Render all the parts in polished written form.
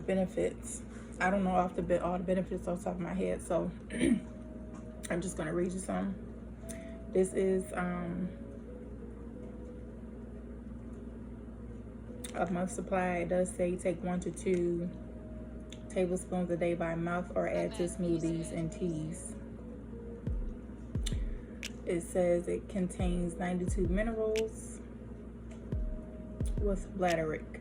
benefits. I don't know all the benefits off the top of my head, so I'm just gonna read you some. This is a month supply. It does say take 1 to 2 tablespoons a day by mouth or add to smoothies and teas. It says it contains 92 minerals with bladderwrick.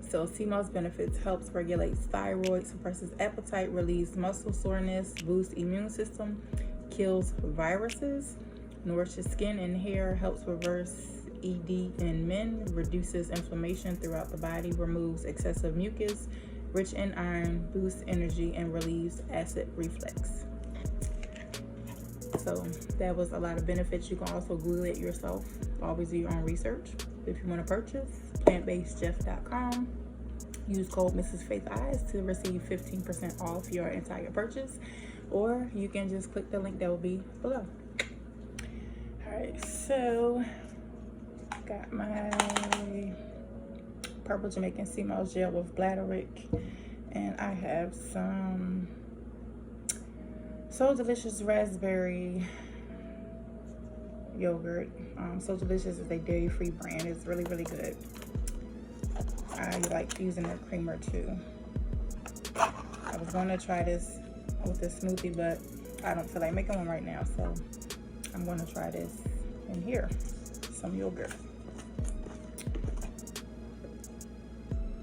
So sea moss benefits: helps regulate thyroid, suppresses appetite, relieves muscle soreness, boosts immune system, kills viruses, nourishes skin and hair, helps reverse ED in men, reduces inflammation throughout the body, removes excessive mucus, rich in iron, boosts energy, and relieves acid reflux. So that was a lot of benefits. You can also Google it yourself. Always do your own research. If you want to purchase, plantbasedjeff.com. Use code Mrs. Faith Eyes to receive 15% off your entire purchase, or you can just click the link that will be below. All right, so got my purple Jamaican sea moss gel with bladderwrick, and I have some So Delicious raspberry yogurt. So Delicious is a dairy-free brand. It's really, really good. I like using their creamer too. I was going to try this with this smoothie, but I don't feel like making one right now, so I'm going to try this in here. Some yogurt.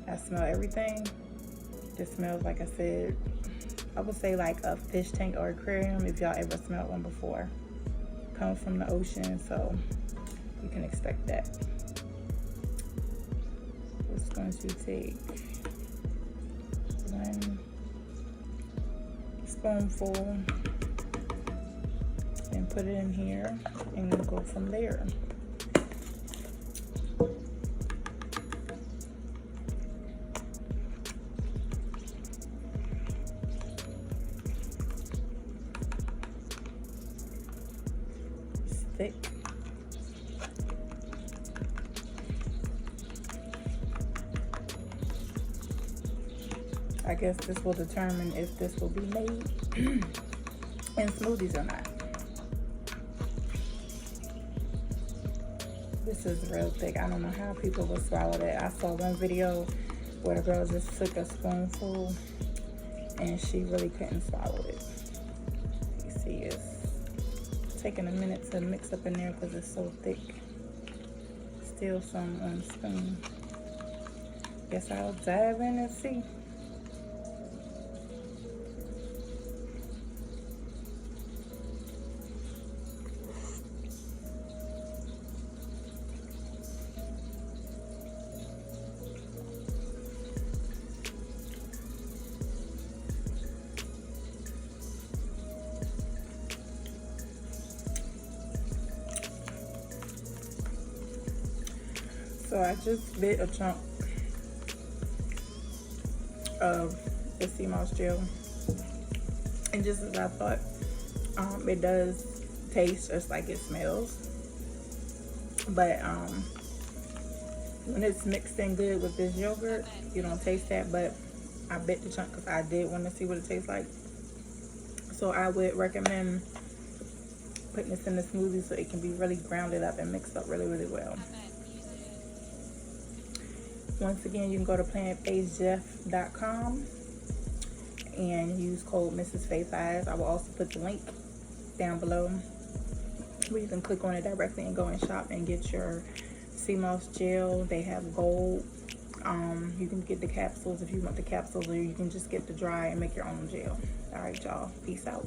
I smell everything. This smells, like I said, I would say like a fish tank or aquarium, if y'all ever smelled one before. Comes from the ocean, so you can expect that. Just going to take 1 spoonful and put it in here and we'll go from there. Thick. I guess this will determine if this will be made in smoothies or not. This is real thick. I don't know how people will swallow that. I saw one video where the girl just took a spoonful and she really couldn't swallow it. You see, it's taking a minute to mix up in there because it's so thick. Still some on the spoon. Guess I'll dive in and see. So I just bit a chunk of the sea moss gel, and just as I thought, it does taste just like it smells, but when it's mixed in good with this yogurt, you don't taste that. But I bit the chunk because I did want to see what it tastes like, so I would recommend putting this in the smoothie so it can be really grounded up and mixed up really, really well. Once again, you can go to plantbasedjeff.com and use code Mrs. Faith Eyes. I will also put the link down below where you can click on it directly and go and shop and get your sea moss gel. They have gold. You can get the capsules if you want the capsules, or you can just get the dry and make your own gel. All right, y'all. Peace out.